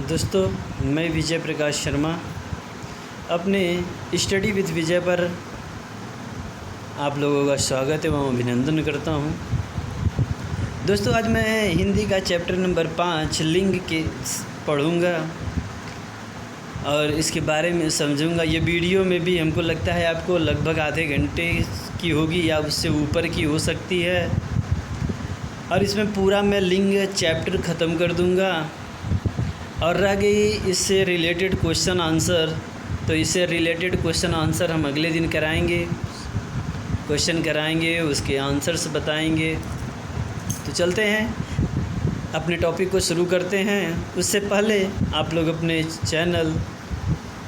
दोस्तों, मैं विजय प्रकाश शर्मा अपने स्टडी विद विजय पर आप लोगों का स्वागत एवं अभिनंदन करता हूं। दोस्तों, आज मैं हिंदी का चैप्टर नंबर 5 लिंग के पढ़ूंगा और इसके बारे में समझूंगा। ये वीडियो में भी हमको लगता है आपको लगभग आधे घंटे की होगी या उससे ऊपर की हो सकती है, और इसमें पूरा मैं लिंग चैप्टर ख़त्म कर दूंगा। और रह गई इससे रिलेटेड क्वेश्चन आंसर, तो इससे रिलेटेड क्वेश्चन आंसर हम अगले दिन कराएंगे। क्वेश्चन कराएंगे, उसके आंसर्स बताएंगे। तो चलते हैं, अपने टॉपिक को शुरू करते हैं। उससे पहले आप लोग अपने चैनल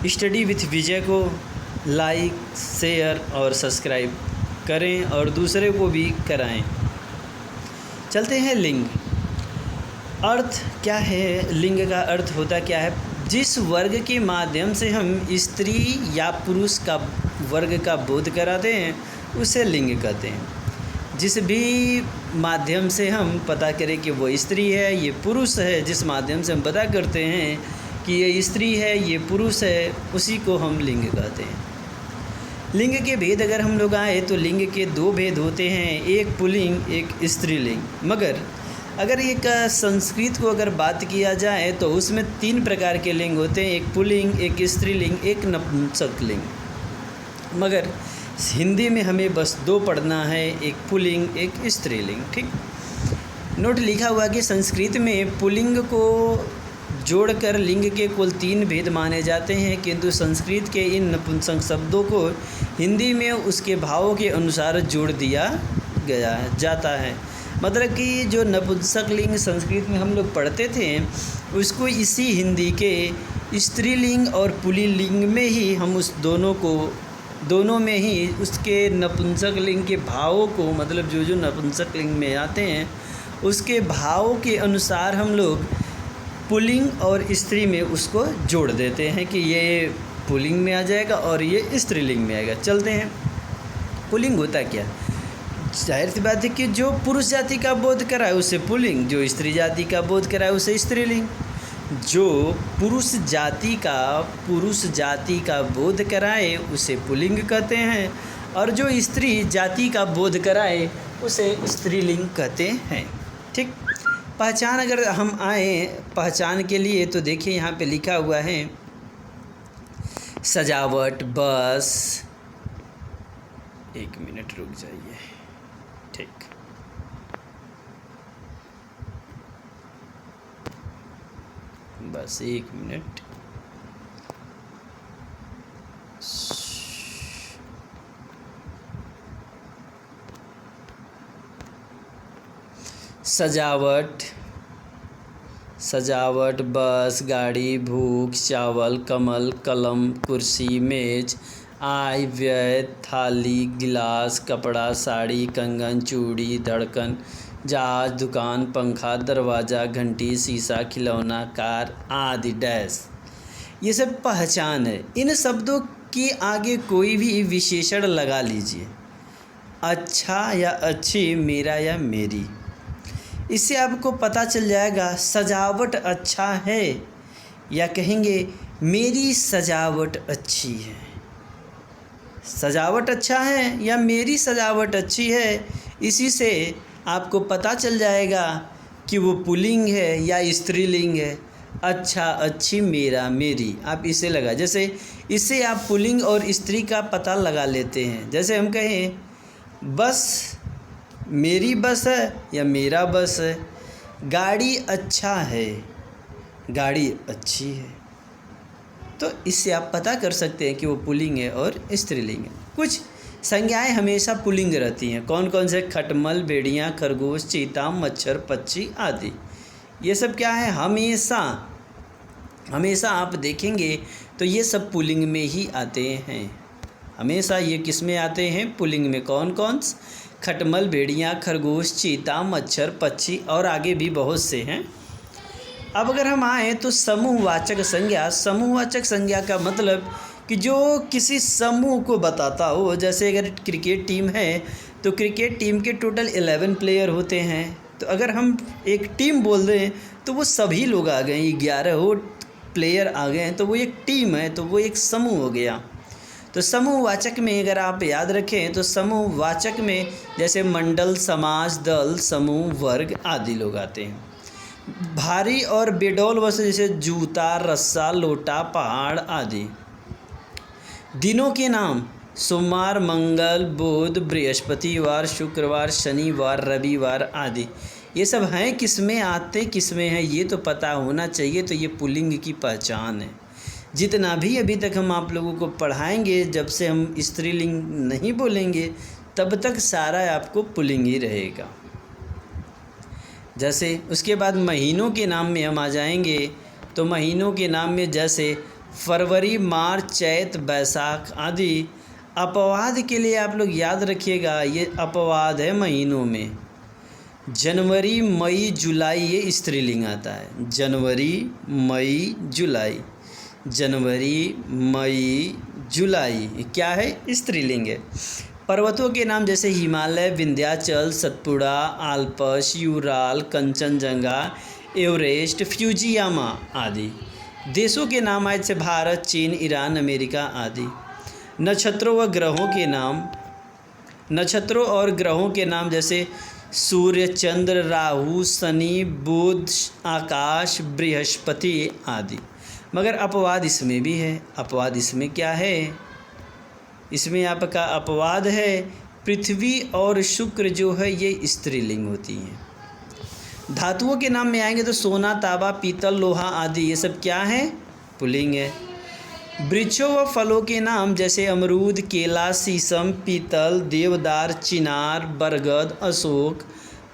स्टडी विथ विजय को लाइक, शेयर और सब्सक्राइब करें और दूसरे को भी कराएं। चलते हैं। लिंग अर्थ क्या है? लिंग का अर्थ होता क्या है? जिस वर्ग के माध्यम से हम स्त्री या पुरुष का वर्ग का बोध कराते हैं उसे लिंग कहते हैं। जिस भी माध्यम से हम पता करें कि वो स्त्री है, ये पुरुष है, जिस माध्यम से हम पता करते हैं कि ये स्त्री है, ये पुरुष है, उसी को हम लिंग कहते हैं। लिंग के भेद अगर हम लोग आए तो लिंग के 2 भेद होते हैं, एक पुल्लिंग, एक स्त्रीलिंग। मगर अगर एक संस्कृत को अगर बात किया जाए तो उसमें 3 प्रकार के लिंग होते हैं, एक पुल्लिंग, एक स्त्रीलिंग, एक नपुंसकलिंग। मगर हिंदी में हमें बस 2 पढ़ना है, एक पुल्लिंग, एक स्त्रीलिंग। ठीक, नोट लिखा हुआ कि संस्कृत में पुल्लिंग को जोड़कर लिंग के कुल 3 भेद माने जाते हैं, किंतु संस्कृत के इन नपुंसक शब्दों को हिंदी में उसके भावों के अनुसार जोड़ दिया जाता है। मतलब कि जो नपुंसक लिंग संस्कृत में हम लोग पढ़ते थे उसको इसी हिंदी के स्त्रीलिंग और पुल्लिंग में ही हम उस दोनों में ही उसके नपुंसक लिंग के भावों को, मतलब जो नपुंसक लिंग में आते हैं उसके भावों के अनुसार हम लोग पुल्लिंग और स्त्री में उसको जोड़ देते हैं कि ये पुल्लिंग में आ जाएगा और ये स्त्रीलिंग में आएगा। चलते हैं। पुल्लिंग होता क्या? जाहिर सी बात है कि जो पुरुष जाति का बोध कराए उसे पुल्लिंग, जो स्त्री जाति का बोध कराए उसे स्त्रीलिंग। जो पुरुष जाति का बोध कराए उसे पुल्लिंग कहते हैं, और जो स्त्री जाति का बोध कराए उसे स्त्रीलिंग कहते हैं। ठीक, पहचान अगर हम आए पहचान के लिए तो देखिए यहाँ पे लिखा हुआ है सजावट, बस। 1 मिनट रुक जाइए। ठीक, बस 1 मिनट। सजावट, बस, गाड़ी, भूख, चावल, कमल, कलम, कुर्सी, मेज, आय, व्यय, थाली, गिलास, कपड़ा, साड़ी, कंगन, चूड़ी, धड़कन, जहाज, दुकान, पंखा, दरवाज़ा, घंटी, शीशा, खिलौना, कार आदि डैश। ये सब पहचान है। इन शब्दों के आगे कोई भी विशेषण लगा लीजिए, अच्छा या अच्छी, मेरा या मेरी। इससे आपको पता चल जाएगा सजावट अच्छा है या कहेंगे मेरी सजावट अच्छी है। सजावट अच्छा है या मेरी सजावट अच्छी है, इसी से आपको पता चल जाएगा कि वो पुल्लिंग है या स्त्रीलिंग है। अच्छा, अच्छी, मेरा, मेरी, आप इसे लगा। जैसे इससे आप पुल्लिंग और स्त्री का पता लगा लेते हैं। जैसे हम कहें बस मेरी बस है या मेरा बस है, गाड़ी अच्छा है, गाड़ी अच्छी है। तो इससे आप पता कर सकते हैं कि वो पुल्लिंग है और स्त्रीलिंग है। कुछ संज्ञाएं हमेशा पुल्लिंग रहती हैं। कौन कौन से? खटमल, भेड़िया, खरगोश, चीता, मच्छर, पक्षी आदि। ये सब क्या है? हमेशा आप देखेंगे तो ये सब पुल्लिंग में ही आते हैं। हमेशा ये किस में आते हैं? पुल्लिंग में। कौन कौन? खटमल, भेड़िया, खरगोश, चीता, मच्छर, पक्षी और आगे भी बहुत से हैं। अब अगर हम आए तो समूहवाचक संज्ञा। समूहवाचक संज्ञा का मतलब कि जो किसी समूह को बताता हो। जैसे अगर क्रिकेट टीम है तो क्रिकेट टीम के टोटल 11 प्लेयर होते हैं। तो अगर हम एक टीम बोल दें तो वो सभी लोग आ गए, 11 हो प्लेयर आ गए हैं तो वो एक टीम है, तो वो एक समूह हो गया। तो समूहवाचक में अगर आप याद रखें तो समूहवाचक में जैसे मंडल, समाज, दल, समूह, वर्ग आदि लोग आते हैं। भारी और बेडौल वस्तु जैसे जूता, रस्सा, लोटा, पहाड़ आदि। दिनों के नाम सोमवार, मंगल, बुध, बृहस्पतिवार, शुक्रवार, शनिवार, रविवार आदि। ये सब हैं किस में आते, किस में हैं ये तो पता होना चाहिए। तो ये पुल्लिंग की पहचान है। जितना भी अभी तक हम आप लोगों को पढ़ाएंगे, जब से हम स्त्रीलिंग नहीं बोलेंगे तब तक सारा आपको पुल्लिंग ही रहेगा। जैसे उसके बाद महीनों के नाम में हम आ जाएंगे तो महीनों के नाम में जैसे फरवरी, मार्च, चैत, बैसाख आदि। अपवाद के लिए आप लोग याद रखिएगा, ये अपवाद है महीनों में। जनवरी, मई, जुलाई ये स्त्रीलिंग आता है। जनवरी, मई, जुलाई, जनवरी, मई, जुलाई क्या है? स्त्रीलिंग है। पर्वतों के नाम जैसे Himalaya, Vindhyachal, Satpura, Alps, Ural, Kanchenjunga, Everest, Fujiyama आदि। देशों के नाम आए जैसे भारत, चीन, ईरान, अमेरिका आदि। नक्षत्रों व ग्रहों के नाम, नक्षत्रों और ग्रहों के नाम जैसे सूर्य, चंद्र, राहु, शनि, बुध, आकाश, बृहस्पति आदि। मगर अपवाद इसमें भी है। अपवाद इसमें क्या है? इसमें आपका अपवाद है पृथ्वी और शुक्र जो है ये स्त्रीलिंग होती हैं। धातुओं के नाम में आएंगे तो सोना, तांबा, पीतल, लोहा आदि ये सब क्या है? पुल्लिंग है। वृक्षों व फलों के नाम जैसे अमरूद, केला, शीशम, पीतल, देवदार, चिनार, बरगद, अशोक,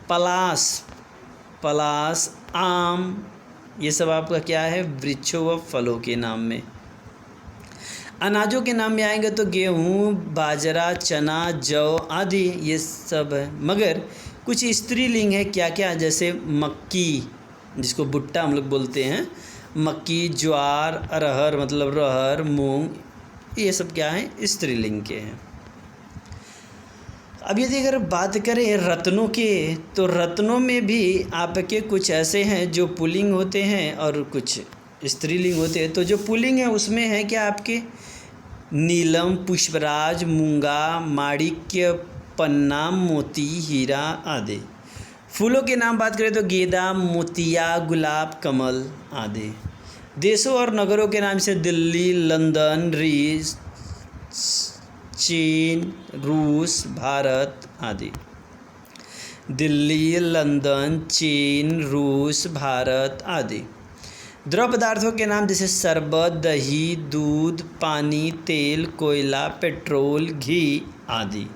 पलास, आम ये सब आपका क्या है? वृक्षों व फलों के नाम में। अनाजों के नाम में आएंगे तो गेहूँ, बाजरा, चना, जौ आदि ये सब है। मगर कुछ स्त्रीलिंग है क्या क्या? जैसे मक्की जिसको भुट्टा हम लोग बोलते हैं, मक्की, ज्वार, अरहर मतलब रहर, मूंग ये सब क्या है? स्त्रीलिंग के हैं। अब यदि अगर बात करें रत्नों के तो रत्नों में भी आपके कुछ ऐसे हैं जो पुल्लिंग होते हैं और कुछ स्त्रीलिंग होते हैं। तो जो पुल्लिंग है उसमें है क्या आपके? नीलम, पुष्पराज, मूंगा, माणिक्य, पन्ना, मोती, हीरा आदि। फूलों के नाम बात करें तो गेंदा, मोतिया, गुलाब, कमल आदि। देशों और नगरों के नाम से दिल्ली, लंदन, रीस, चीन, रूस, भारत आदि। दिल्ली, लंदन, चीन, रूस, भारत आदि। द्रव पदार्थों के नाम जैसे शरबत, दही, दूध, पानी, तेल, कोयला, पेट्रोल, घी आदि।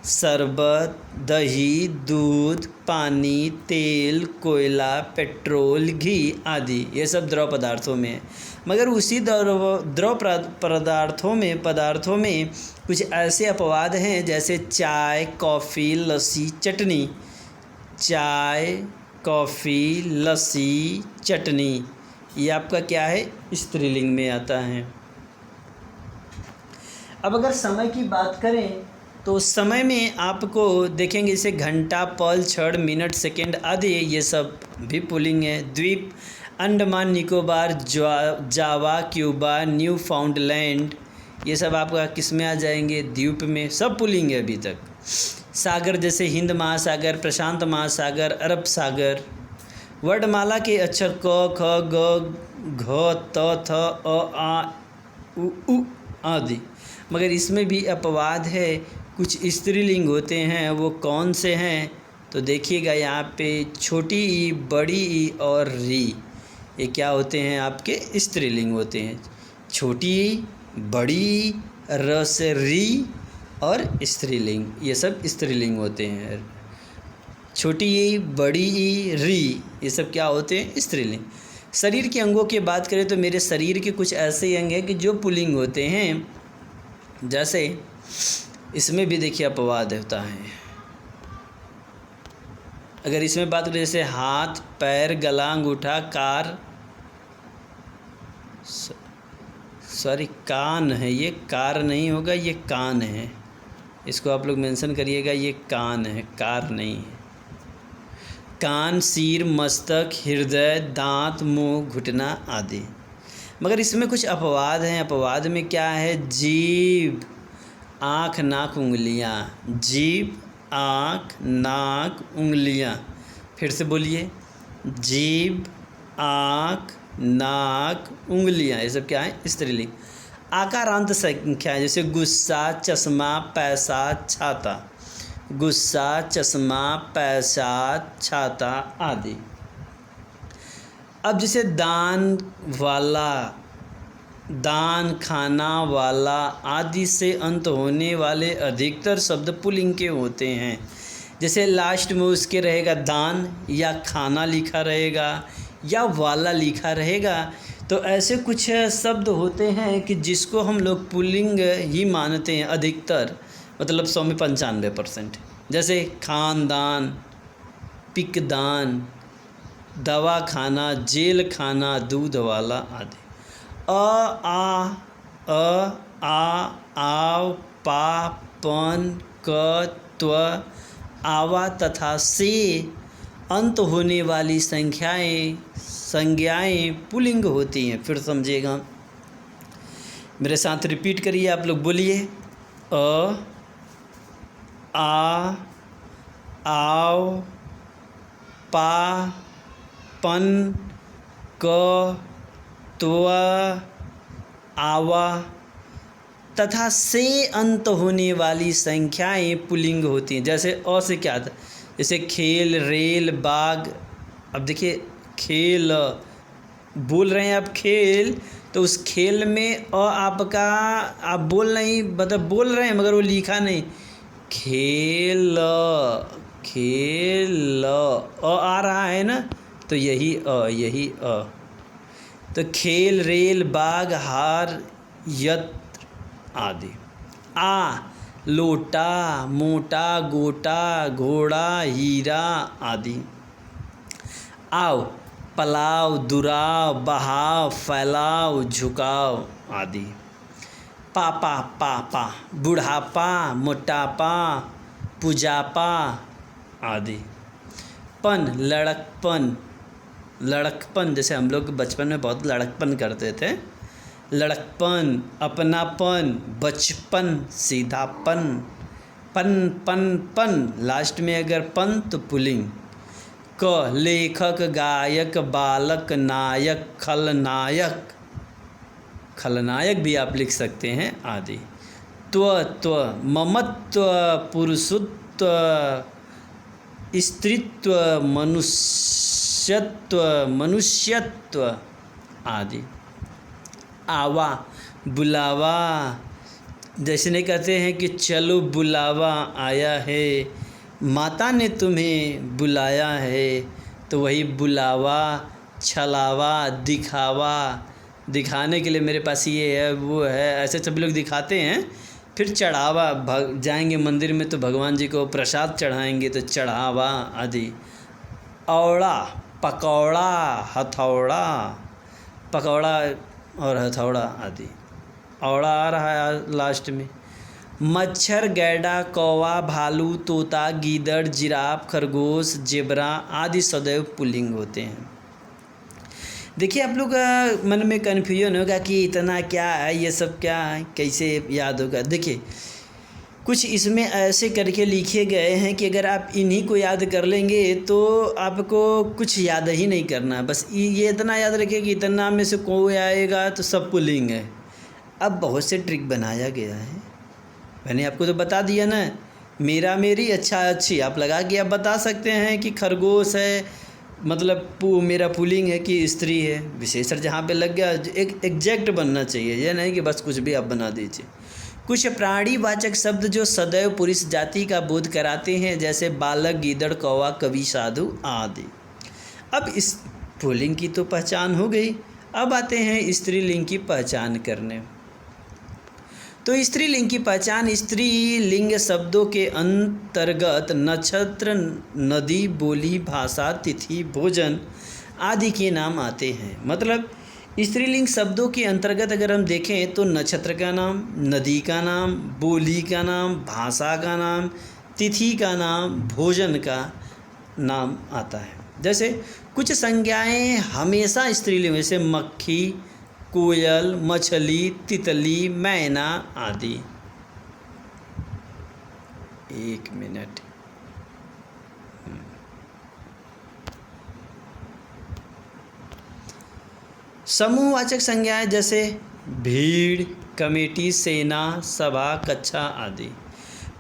शरबत, दही, दूध, पानी, तेल, कोयला, पेट्रोल, घी आदि ये सब द्रव पदार्थों में है। मगर उसी द्रव पदार्थों में कुछ ऐसे अपवाद हैं जैसे चाय, कॉफ़ी, लस्सी, चटनी। चाय, कॉफ़ी, लस्सी, चटनी ये आपका क्या है? स्त्रीलिंग में आता है। अब अगर समय की बात करें तो समय में आपको देखेंगे जैसे घंटा, पल, क्षण, मिनट, सेकंड आदि ये सब भी पुल्लिंग है। द्वीप, अंडमान निकोबार, जावा, क्यूबा, न्यू फाउंडलैंड ये सब आपका किस में आ जाएंगे? द्वीप में। सब पुल्लिंग है अभी तक। सागर जैसे हिंद महासागर, प्रशांत महासागर, अरब सागर। वर्णमाला के अक्षर क, ख, ग, घ, त, थ, अ, आ, उ आदि। मगर इसमें भी अपवाद है। कुछ स्त्रीलिंग होते हैं, वो कौन से हैं? तो देखिएगा यहाँ पे छोटी ई, बड़ी ई और री ये क्या होते हैं? आपके स्त्रीलिंग होते हैं। छोटी ई, बड़ी ई, र से री और स्त्रीलिंग ये सब स्त्रीलिंग होते हैं। छोटी ई, बड़ी ई, री ये सब क्या होते हैं? स्त्रीलिंग। शरीर के अंगों की बात करें तो मेरे शरीर के कुछ ऐसे अंग हैं कि जो पुल्लिंग होते हैं। जैसे इसमें भी देखिए अपवाद होता है। अगर इसमें बात करें जैसे हाथ, पैर, गला, अंगूठा, कान है, ये कार नहीं होगा, ये कान है। इसको आप लोग मेंशन करिएगा, ये कान है, कार नहीं है। कान, सिर, मस्तक, हृदय, दांत, मुंह, घुटना आदि। मगर इसमें कुछ अपवाद हैं। अपवाद में क्या है? जीभ, आँख, नाक, उंगलियाँ। जीभ, आँख, नाक, उंगलियाँ। फिर से बोलिए, जीभ, आँख, नाक, उंगलियाँ, ये सब क्या है? स्त्रीलिंग। आकारांत संख्या जैसे गुस्सा, चश्मा, पैसा, छाता। गुस्सा, चश्मा, पैसा, छाता आदि। अब जैसे दान वाला, दान, खाना वाला आदि से अंत होने वाले अधिकतर शब्द पुल्लिंग के होते हैं। जैसे लास्ट में उसके रहेगा दान या खाना लिखा रहेगा या वाला लिखा रहेगा। तो ऐसे कुछ शब्द होते हैं कि जिसको हम लोग पुल्लिंग ही मानते हैं अधिकतर, मतलब 100 में 95%। जैसे खानदान, पिकदान, दवा खाना, जेल खाना, दूध वाला आदि। आव, पा, पन, क, त्व, आवा तथा से अंत होने वाली संज्ञाएं पुल्लिंग होती हैं। फिर समझिएगा, मेरे साथ रिपीट करिए, आप लोग बोलिए। आव, पा, पन, क, त्व, आवा तथा से अंत होने वाली संख्याएं पुल्लिंग होती हैं। जैसे अ से क्या था? जैसे खेल, रेल, बाग। अब देखिए, खेल बोल रहे हैं आप, खेल, तो उस खेल में आपका आप बोल नहीं, मतलब बोल रहे हैं मगर वो लिखा नहीं। खेल, खेल, आ रहा है ना, तो यही यही तो खेल, रेल, बाग, हार, यत्र आदि। लोटा, मोटा, गोटा, घोड़ा, हीरा आदि। आव, पलाव, दुराव, बहाव, फैलाव, झुकाव आदि। पापा, बुढ़ापा, मोटापा, पुजापा आदि। पन, लड़कपन, जैसे हम लोग बचपन में बहुत लड़कपन करते थे। लड़कपन, अपनापन, बचपन, सीधापन। पन, लास्ट में अगर पन तो पुल्लिंग। क, लेखक, गायक, बालक, नायक, खलनायक भी आप लिख सकते हैं आदि। त्व, ममत्व, पुरुषत्व, स्त्रीत्व, मनुष्यत्व आदि। आवा, बुलावा, जैसे नहीं कहते हैं कि चलो बुलावा आया है, माता ने तुम्हें बुलाया है, तो वही बुलावा, छलावा, दिखावा, दिखाने के लिए मेरे पास ये है वो है, ऐसे सभी लोग दिखाते हैं। फिर चढ़ावा, जाएंगे मंदिर में तो भगवान जी को प्रसाद चढ़ाएंगे, तो चढ़ावा आदि। औड़ा, पकौड़ा, हथौड़ा, पकौड़ा और हथौड़ा आदि। औड़ा आ रहा है लास्ट में। मच्छर, गैंडा, कौवा, भालू, तोता, गीदड़, जिराफ, खरगोश, जेबरा आदि सदैव पुल्लिंग होते हैं। देखिए, आप लोग मन में कन्फ्यूजन होगा कि इतना क्या है, ये सब क्या है, कैसे याद होगा। देखिए, कुछ इसमें ऐसे करके लिखे गए हैं कि अगर आप इन्हीं को याद कर लेंगे तो आपको कुछ याद ही नहीं करना। बस ये इतना याद रखिए कि इतना में से कोई आएगा तो सब पुल्लिंग है। अब बहुत से ट्रिक बनाया गया है, मैंने आपको तो बता दिया ना। मेरा, मेरी, अच्छा, अच्छी आप लगा के आप बता सकते हैं कि खरगोश है, मतलब मेरा पुल्लिंग है कि स्त्री है। विशेषण जहाँ पे लग गया, एक एग्जैक्ट बनना चाहिए, ये नहीं कि बस कुछ भी आप बना दीजिए। कुछ प्राणीवाचक शब्द जो सदैव पुरुष जाति का बोध कराते हैं, जैसे बालक, गीदड़, कौवा, कवि, साधु आदि। अब इस पुल्लिंग की तो पहचान हो गई, अब आते हैं स्त्रीलिंग की पहचान करने। तो स्त्रीलिंग की पहचान, स्त्रीलिंग शब्दों के अंतर्गत नक्षत्र, नदी, बोली, भाषा, तिथि, भोजन आदि के नाम आते हैं। मतलब स्त्रीलिंग शब्दों के अंतर्गत अगर हम देखें तो नक्षत्र का नाम, नदी का नाम, बोली का नाम, भाषा का नाम, तिथि का नाम, भोजन का नाम आता है। जैसे कुछ संज्ञाएं हमेशा स्त्रीलिंग, जैसे मक्खी, कोयल, मछली, तितली, मैना आदि। 1 मिनट। समूहवाचक संज्ञाएं जैसे भीड़, कमेटी, सेना, सभा, कक्षा आदि।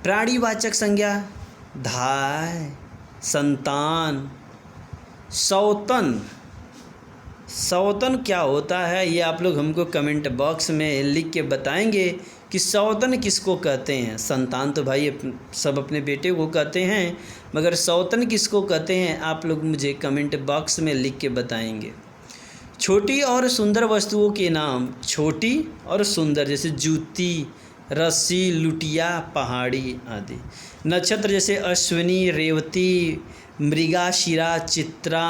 प्राणीवाचक संज्ञा धाय, संतान, सौतन। सौतन क्या होता है ये आप लोग हमको कमेंट बॉक्स में लिख के बताएंगे कि सौतन किसको कहते हैं। संतान तो भाई सब अपने बेटे को कहते हैं, मगर सौतन किसको कहते हैं आप लोग मुझे कमेंट बॉक्स में लिख के बताएंगे। छोटी और सुंदर वस्तुओं के नाम छोटी और सुंदर जैसे जूती, रस्सी, लुटिया, पहाड़ी आदि। नक्षत्र जैसे अश्विनी, रेवती, मृगाशिरा, चित्रा,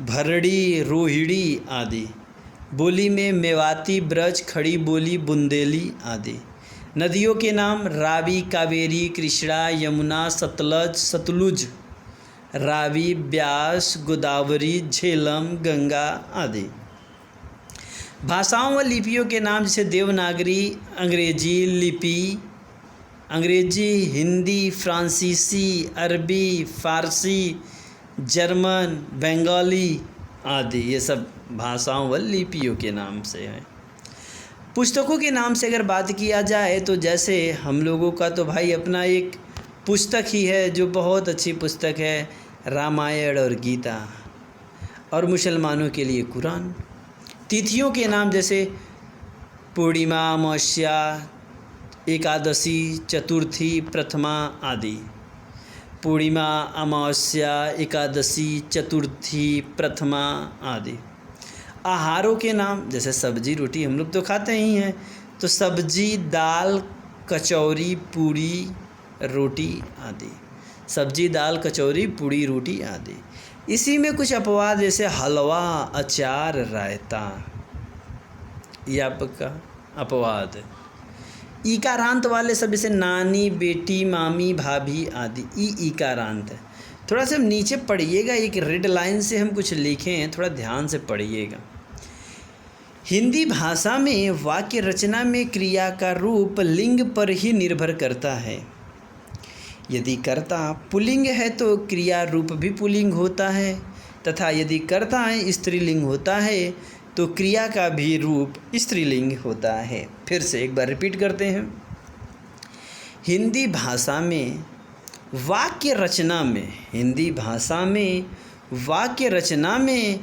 भरड़ी, रोहिणी आदि। बोली में मेवाती, ब्रज, खड़ी बोली, बुंदेली आदि। नदियों के नाम रावी, कावेरी, कृष्णा, यमुना, सतलुज, रावी, ब्यास, गोदावरी, झेलम, गंगा आदि। भाषाओं व लिपियों के नाम जैसे देवनागरी, अंग्रेजी लिपि, अंग्रेजी, हिंदी, फ्रांसीसी, अरबी, फारसी, जर्मन, बंगाली आदि। ये सब भाषाओं व लिपियों के नाम से हैं। पुस्तकों के नाम से अगर बात किया जाए तो जैसे हम लोगों का तो भाई अपना एक पुस्तक ही है जो बहुत अच्छी पुस्तक है, रामायण और गीता, और मुसलमानों के लिए कुरान। तिथियों के नाम जैसे पूर्णिमा, अमावस्या, एकादशी, चतुर्थी, प्रथमा आदि। पूर्णिमा, अमावस्या, एकादशी, चतुर्थी, प्रथमा आदि। आहारों के नाम जैसे सब्जी, रोटी हम लोग तो खाते ही हैं, तो सब्जी, दाल, कचौरी, पूड़ी, रोटी आदि। सब्जी, दाल, कचौरी, पूड़ी, रोटी आदि। इसी में कुछ अपवाद जैसे हलवा, अचार, रायता, ये आपका अपवाद है। ईकारांत वाले सब जैसे नानी, बेटी, मामी, भाभी आदि। ईकारांत है। थोड़ा सा नीचे पढ़िएगा, एक रेड लाइन से हम कुछ लिखे हैं, थोड़ा ध्यान से पढ़िएगा। हिंदी भाषा में वाक्य रचना में क्रिया का रूप लिंग पर ही निर्भर करता है। यदि कर्ता पुल्लिंग है तो क्रिया रूप भी पुल्लिंग होता है, तथा यदि कर्ता स्त्रीलिंग होता है तो क्रिया का भी रूप स्त्रीलिंग होता है। फिर से एक बार रिपीट करते हैं। हिंदी भाषा में वाक्य रचना में, हिंदी भाषा में वाक्य रचना में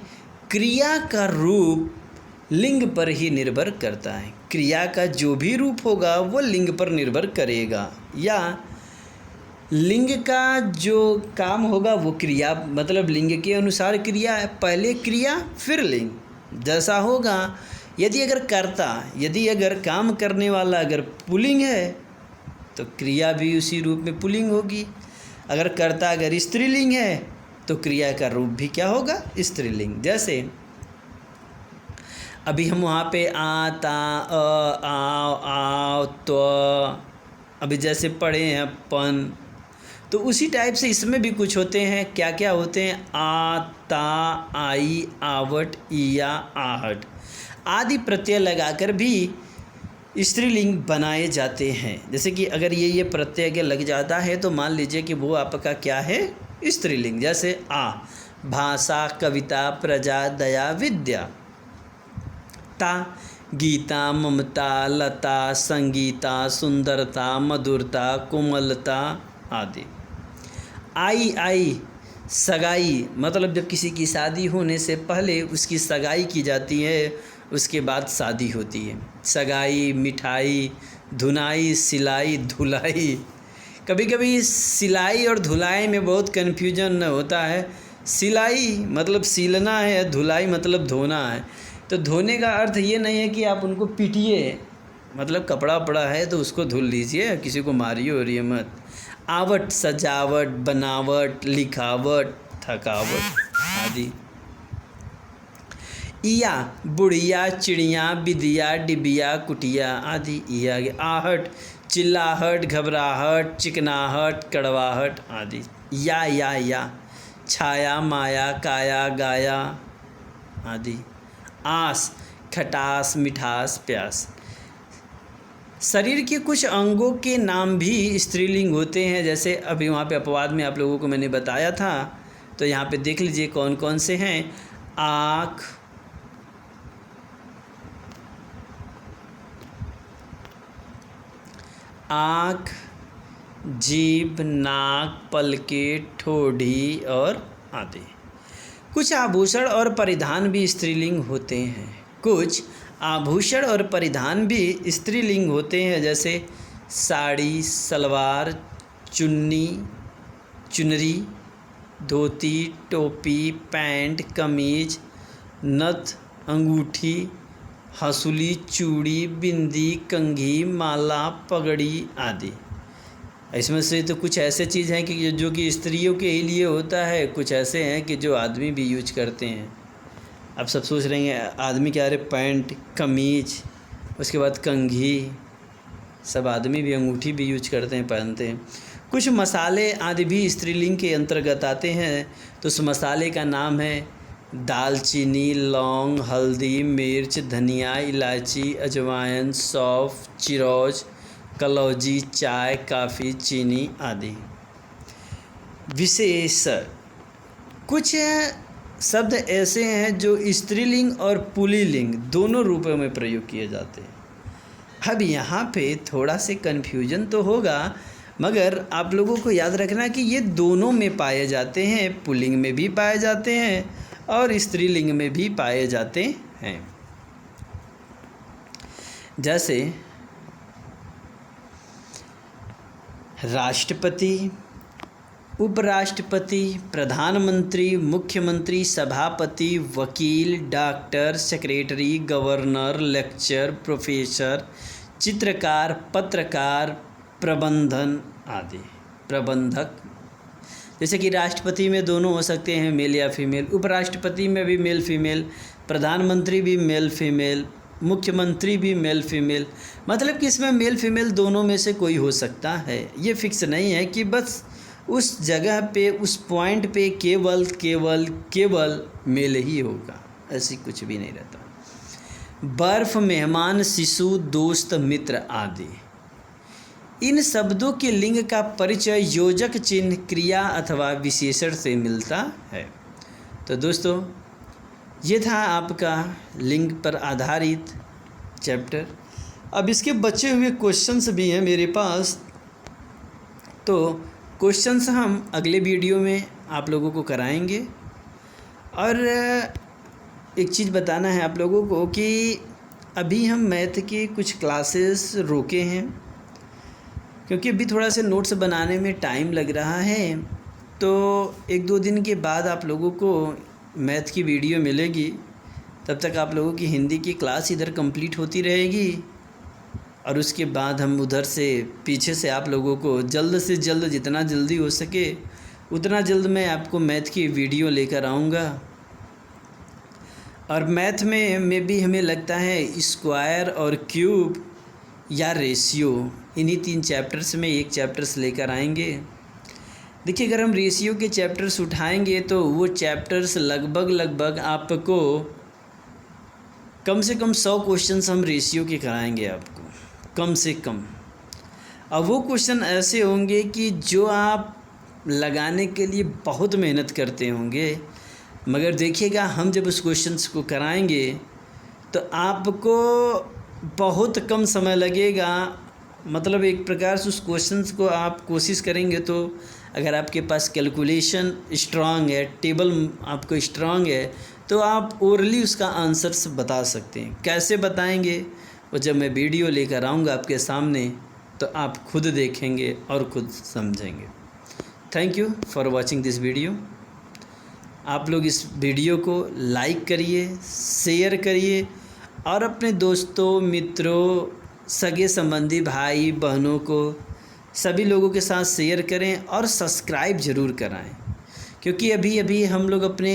क्रिया का रूप लिंग पर ही निर्भर करता है। क्रिया का जो भी रूप होगा वो लिंग पर निर्भर करेगा, या लिंग का जो काम होगा वो क्रिया, मतलब लिंग के अनुसार क्रिया, पहले क्रिया फिर लिंग जैसा होगा। यदि अगर काम करने वाला अगर पुल्लिंग है तो क्रिया भी उसी रूप में पुल्लिंग होगी। अगर कर्ता अगर स्त्रीलिंग है तो क्रिया का रूप भी क्या होगा, स्त्रीलिंग। जैसे अभी हम वहाँ पे आ, ता, आओ, आओ, तो अभी जैसे पढ़े हैं पन, तो उसी टाइप से इसमें भी कुछ होते हैं। क्या क्या होते हैं? आ, ता, आई, आवट, इया, आहट आदि प्रत्यय लगाकर भी स्त्रीलिंग बनाए जाते हैं। जैसे कि अगर ये प्रत्यय के लग जाता है तो मान लीजिए कि वो आपका क्या है, स्त्रीलिंग। जैसे आ, भाषा, कविता, प्रजा, दया, विद्या। ता, गीता, ममता, लता, संगीता, सुंदरता, मधुरता, कोमलता आदि। आई, सगाई, मतलब जब किसी की शादी होने से पहले उसकी सगाई की जाती है, उसके बाद शादी होती है। सगाई, मिठाई, धुनाई, सिलाई, धुलाई। कभी कभी सिलाई और धुलाई में बहुत कन्फ्यूजन होता है। सिलाई मतलब सीलना है, धुलाई मतलब धोना है। तो धोने का अर्थ ये नहीं है कि आप उनको पीटिए, मतलब कपड़ा पड़ा है तो उसको धुल लीजिए, किसी को मारिए और ये मत। आवट, सजावट, बनावट, लिखावट, थकावट आदि। इया, बुढ़िया, चिड़िया, बिदिया, डिबिया, कुटिया आदि। इया आगे। आहट, चिल्लाहट, घबराहट, चिकनाहट, कड़वाहट आदि। या, छाया, माया, काया, गाया आदि। आस, खटास, मिठास, प्यास। शरीर के कुछ अंगों के नाम भी स्त्रीलिंग होते हैं, जैसे अभी वहाँ पे अपवाद में आप लोगों को मैंने बताया था, तो यहाँ पे देख लीजिए कौन कौन से हैं। आँख, आँख, जीभ, नाक, पलकें, ठोड़ी और आदि। कुछ आभूषण और परिधान भी स्त्रीलिंग होते हैं। कुछ आभूषण और परिधान भी स्त्रीलिंग होते हैं, जैसे साड़ी, सलवार, चुन्नी, चुनरी, धोती, टोपी, पैंट, कमीज, नथ, अंगूठी, हसूली, चूड़ी, बिंदी, कंघी, माला, पगड़ी आदि। इसमें से तो कुछ ऐसे चीज़ हैं कि जो कि स्त्रियों के ही लिए होता है, कुछ ऐसे हैं कि जो आदमी भी यूज करते हैं। अब सब सोच रहे हैं आदमी क्या, अरे पैंट, कमीज, उसके बाद कंघी, सब आदमी भी अंगूठी भी यूज करते हैं, पहनते हैं। कुछ मसाले आदि भी स्त्रीलिंग के अंतर्गत आते हैं, तो उस मसाले का नाम है दालचीनी, लौंग, हल्दी, मिर्च, धनिया, इलायची, अजवाइन, सौंफ, चिरौंज, कलौजी, चाय, काफ़ी, चीनी आदि। विशेष कुछ शब्द ऐसे हैं जो स्त्रीलिंग और पुल्लिंग दोनों रूपों में प्रयोग किए जाते हैं। अब यहाँ पे थोड़ा से कन्फ्यूजन तो होगा, मगर आप लोगों को याद रखना कि ये दोनों में पाए जाते हैं, पुल्लिंग में भी पाए जाते हैं और स्त्रीलिंग में भी पाए जाते हैं। जैसे राष्ट्रपति, उपराष्ट्रपति, प्रधानमंत्री, मुख्यमंत्री, सभापति, वकील, doctor, secretary, governor, lecture, professor, चित्रकार, पत्रकार, प्रबंधन आदि। प्रबंधक, जैसे कि राष्ट्रपति में दोनों हो सकते हैं, मेल या फीमेल, उपराष्ट्रपति में भी मेल फीमेल, प्रधानमंत्री भी मेल फीमेल, मुख्यमंत्री भी मेल फीमेल, मतलब कि इसमें मेल फीमेल दोनों में से कोई हो सकता है। ये फिक्स नहीं है कि बस उस जगह पे, उस पॉइंट पे केवल केवल केवल मेल ही होगा, ऐसी कुछ भी नहीं रहता। बर्फ, मेहमान, शिशु, दोस्त, मित्र आदि। इन शब्दों के लिंग का परिचय योजक चिन्ह, क्रिया अथवा विशेषण से मिलता है। तो दोस्तों, ये था आपका लिंग पर आधारित चैप्टर। अब इसके बचे हुए क्वेश्चंस भी हैं मेरे पास, तो क्वेश्चंस हम अगले वीडियो में आप लोगों को कराएंगे। और एक चीज़ बताना है आप लोगों को कि अभी हम मैथ के कुछ क्लासेस रोके हैं, क्योंकि अभी थोड़ा से नोट्स बनाने में टाइम लग रहा है। तो 1-2 दिन के बाद आप लोगों को मैथ की वीडियो मिलेगी, तब तक आप लोगों की हिंदी की क्लास इधर कंप्लीट होती रहेगी, और उसके बाद हम उधर से पीछे से आप लोगों को जल्द से जल्द, जितना जल्दी हो सके उतना जल्द मैं आपको मैथ की वीडियो लेकर आऊँगा। और मैथ में भी हमें लगता है स्क्वायर और क्यूब या रेशियो, इन्हीं 3 चैप्टर्स में एक चैप्टर्स लेकर आएंगे। देखिए, अगर हम रेशियो के चैप्टर्स उठाएंगे तो वो चैप्टर्स लगभग आपको कम से कम 100 क्वेश्चंस हम रेशियो के कराएंगे आपको, कम से कम। अब वो क्वेश्चन ऐसे होंगे कि जो आप लगाने के लिए बहुत मेहनत करते होंगे, मगर देखिएगा हम जब उस क्वेश्चंस को कराएंगे तो आपको बहुत कम समय लगेगा। मतलब एक प्रकार से उस क्वेश्चंस को आप कोशिश करेंगे तो अगर आपके पास कैलकुलेशन स्ट्रांग है, टेबल आपको स्ट्रांग है, तो आप ओरली उसका आंसर्स बता सकते हैं। कैसे बताएंगे वो जब मैं वीडियो लेकर आऊँगा आपके सामने, तो आप खुद देखेंगे और खुद समझेंगे। Thank you for watching this video. आप लोग इस वीडियो को लाइक करिए, शेयर करिए और अपने दोस्तों, मित्रों, सगे संबंधी, भाई बहनों को, सभी लोगों के साथ शेयर करें और सब्सक्राइब ज़रूर कराएं, क्योंकि अभी हम लोग अपने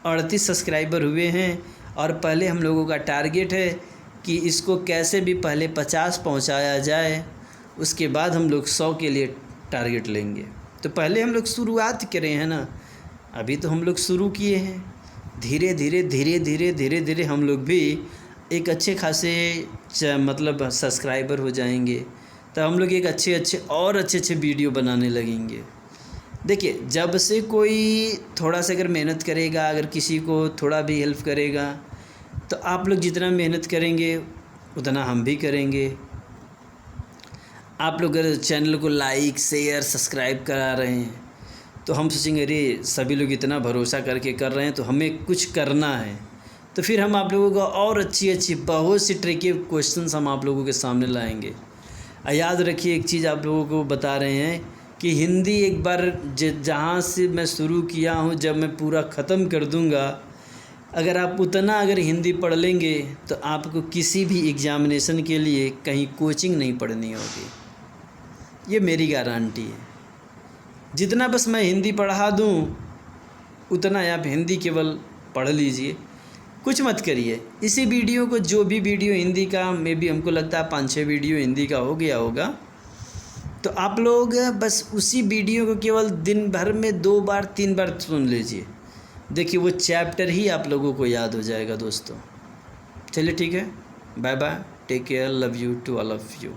38 सब्सक्राइबर हुए हैं और पहले हम लोगों का टारगेट है कि इसको कैसे भी पहले 50 पहुंचाया जाए, उसके बाद हम लोग 100 के लिए टारगेट लेंगे। तो पहले हम लोग शुरुआत करें, है ना। अभी तो हम लोग शुरू किए हैं, धीरे धीरे हम लोग भी एक अच्छे खासे मतलब सब्सक्राइबर हो जाएंगे, तो हम लोग एक अच्छे अच्छे वीडियो बनाने लगेंगे। देखिए, जब से कोई थोड़ा सा अगर मेहनत करेगा, अगर किसी को थोड़ा भी हेल्प करेगा, तो आप लोग जितना मेहनत करेंगे उतना हम भी करेंगे। आप लोग अगर चैनल को लाइक शेयर सब्सक्राइब करा रहे हैं तो हम सोचेंगे अरे सभी लोग इतना भरोसा करके कर रहे हैं तो हमें कुछ करना है। तो फिर हम आप लोगों को और अच्छी बहुत सी ट्रिकी क्वेश्चंस हम आप लोगों के सामने लाएंगे। याद रखिए, एक चीज़ आप लोगों को बता रहे हैं कि हिंदी एक बार जहाँ से मैं शुरू किया हूँ, जब मैं पूरा ख़त्म कर दूँगा, अगर आप उतना अगर हिंदी पढ़ लेंगे तो आपको किसी भी एग्ज़ामिनेशन के लिए कहीं कोचिंग नहीं पढ़नी होगी, ये मेरी गारंटी है। जितना बस मैं हिंदी पढ़ा दूँ उतना आप हिंदी केवल पढ़ लीजिए, कुछ मत करिए। इसी वीडियो को, जो भी वीडियो हिंदी का, मे भी हमको लगता है 5-6 वीडियो हिंदी का हो गया होगा, तो आप लोग बस उसी वीडियो को केवल दिन भर में 2 बार 3 बार सुन लीजिए। देखिए, वो चैप्टर ही आप लोगों को याद हो जाएगा दोस्तों। चलिए ठीक है, bye bye, take care, love you to all of you.